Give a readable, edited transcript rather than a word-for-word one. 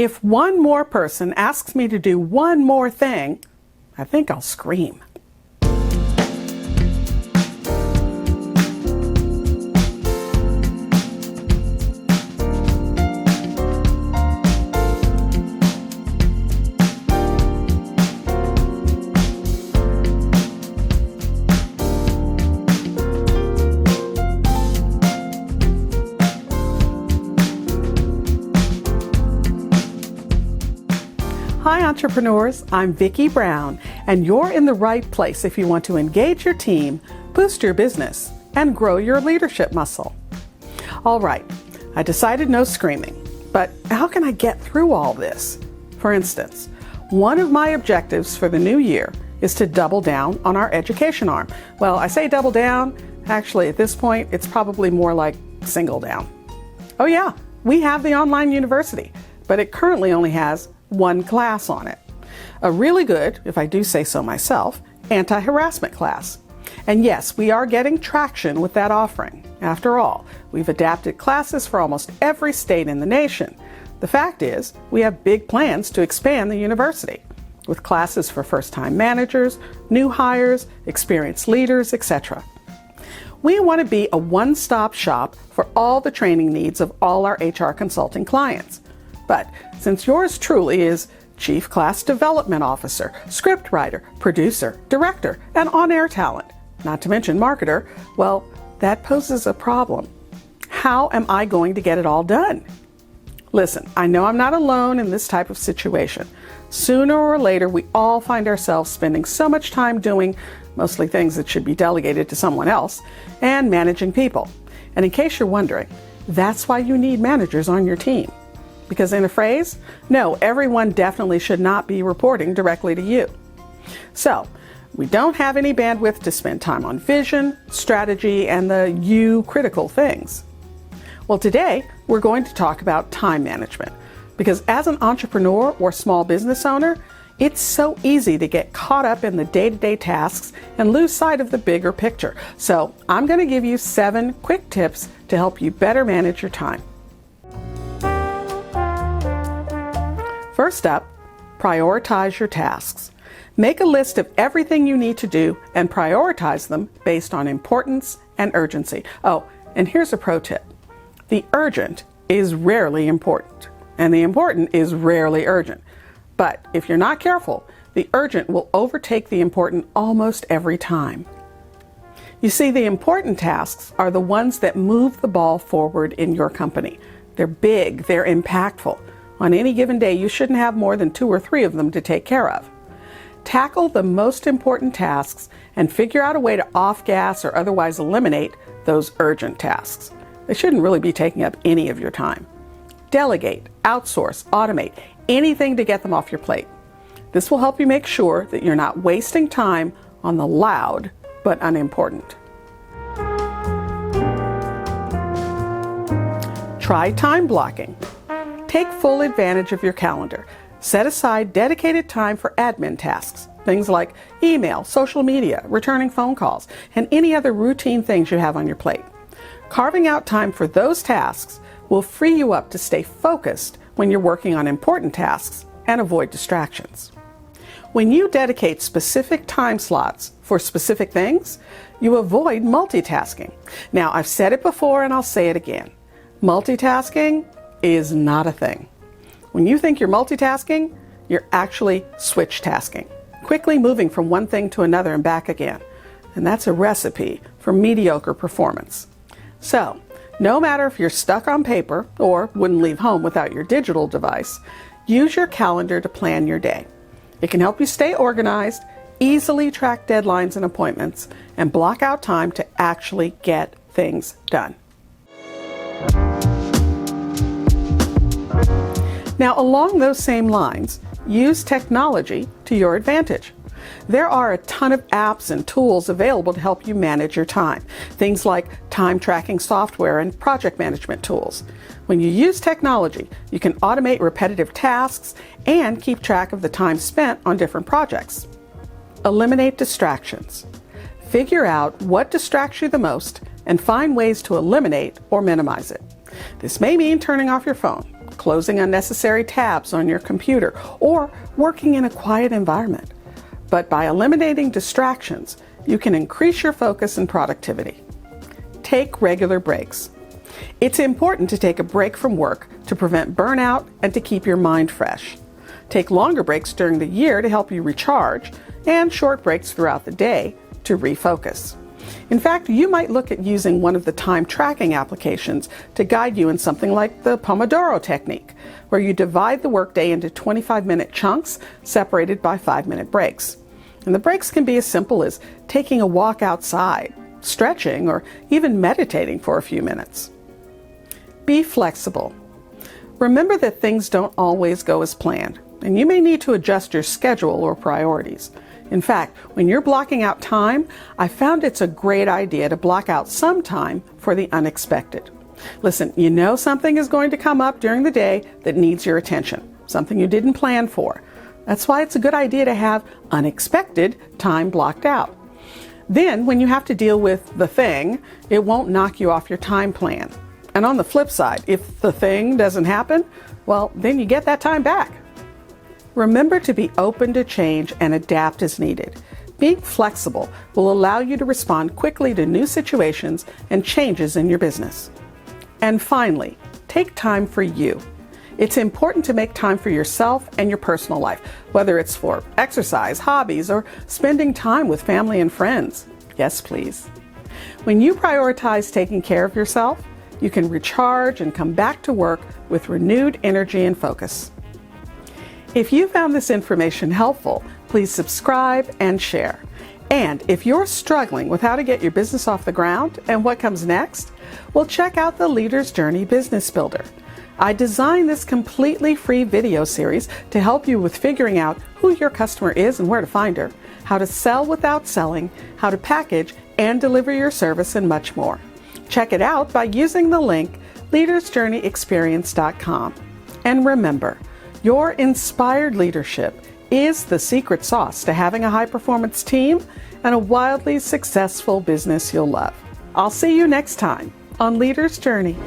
If one more person asks me to do one more thing, I think I'll scream. Hi entrepreneurs, I'm Vicky Brown, and you're in the right place if you want to engage your team, boost your business, and grow your leadership muscle. All right, I decided no screaming, but how can I get through all this? For instance, one of my objectives for the new year is to double down on our education arm. Well, I say double down, actually at this point, it's probably more like single down. Oh yeah, we have the online university, but it currently only has one class on it. A really good, if I do say so myself, anti-harassment class. And yes, we are getting traction with that offering. After all, we've adapted classes for almost every state in the nation. The fact is, we have big plans to expand the university, with classes for first-time managers, new hires, experienced leaders, etc. We want to be a one-stop shop for all the training needs of all our HR consulting clients. But since yours truly is Chief Class Development Officer, scriptwriter, producer, director, and on-air talent, not to mention marketer, well, that poses a problem. How am I going to get it all done? Listen, I know I'm not alone in this type of situation. Sooner or later, we all find ourselves spending so much time doing mostly things that should be delegated to someone else and managing people. And in case you're wondering, that's why you need managers on your team. Because in a phrase, no, everyone definitely should not be reporting directly to you. So, we don't have any bandwidth to spend time on vision, strategy, and the you critical things. Well, today we're going to talk about time management. Because as an entrepreneur or small business owner, it's so easy to get caught up in the day-to-day tasks and lose sight of the bigger picture. So, I'm going to give you 7 quick tips to help you better manage your time. First up, prioritize your tasks. Make a list of everything you need to do and prioritize them based on importance and urgency. Oh, and here's a pro tip. The urgent is rarely important, and the important is rarely urgent. But if you're not careful, the urgent will overtake the important almost every time. You see, the important tasks are the ones that move the ball forward in your company. They're big, they're impactful. On any given day, you shouldn't have more than 2 or 3 of them to take care of. Tackle the most important tasks and figure out a way to off-gas or otherwise eliminate those urgent tasks. They shouldn't really be taking up any of your time. Delegate, outsource, automate, anything to get them off your plate. This will help you make sure that you're not wasting time on the loud but unimportant. Try time blocking. Take full advantage of your calendar. Set aside dedicated time for admin tasks, things like email, social media, returning phone calls, and any other routine things you have on your plate. Carving out time for those tasks will free you up to stay focused when you're working on important tasks and avoid distractions. When you dedicate specific time slots for specific things, you avoid multitasking. Now, I've said it before and I'll say it again. Multitasking is not a thing. When you think you're multitasking, you're actually switch tasking, quickly moving from one thing to another and back again. And that's a recipe for mediocre performance. So, no matter if you're stuck on paper or wouldn't leave home without your digital device, use your calendar to plan your day. It can help you stay organized, easily track deadlines and appointments, and block out time to actually get things done. Now, along those same lines, use technology to your advantage. There are a ton of apps and tools available to help you manage your time. Things like time tracking software and project management tools. When you use technology, you can automate repetitive tasks and keep track of the time spent on different projects. Eliminate distractions. Figure out what distracts you the most and find ways to eliminate or minimize it. This may mean turning off your phone, closing unnecessary tabs on your computer, or working in a quiet environment. But by eliminating distractions, you can increase your focus and productivity. Take regular breaks. It's important to take a break from work to prevent burnout and to keep your mind fresh. Take longer breaks during the year to help you recharge, and short breaks throughout the day to refocus. In fact, you might look at using one of the time tracking applications to guide you in something like the Pomodoro technique, where you divide the workday into 25-minute chunks separated by 5-minute breaks. And the breaks can be as simple as taking a walk outside, stretching, or even meditating for a few minutes. Be flexible. Remember that things don't always go as planned, and you may need to adjust your schedule or priorities. In fact, when you're blocking out time, I found it's a great idea to block out some time for the unexpected. Listen, you know something is going to come up during the day that needs your attention, something you didn't plan for. That's why it's a good idea to have unexpected time blocked out. Then, when you have to deal with the thing, it won't knock you off your time plan. And on the flip side, if the thing doesn't happen, well, then you get that time back. Remember to be open to change and adapt as needed. Being flexible will allow you to respond quickly to new situations and changes in your business. And finally, take time for you. It's important to make time for yourself and your personal life, whether it's for exercise, hobbies, or spending time with family and friends. Yes, please. When you prioritize taking care of yourself, you can recharge and come back to work with renewed energy and focus. If you found this information helpful, please subscribe and share. And if you're struggling with how to get your business off the ground and what comes next, well, check out the Leader's Journey Business Builder. I designed this completely free video series to help you with figuring out who your customer is and where to find her, how to sell without selling, how to package and deliver your service, and much more. Check it out by using the link leadersjourneyexperience.com. And remember, your inspired leadership is the secret sauce to having a high-performance team and a wildly successful business you'll love. I'll see you next time on Leader's Journey.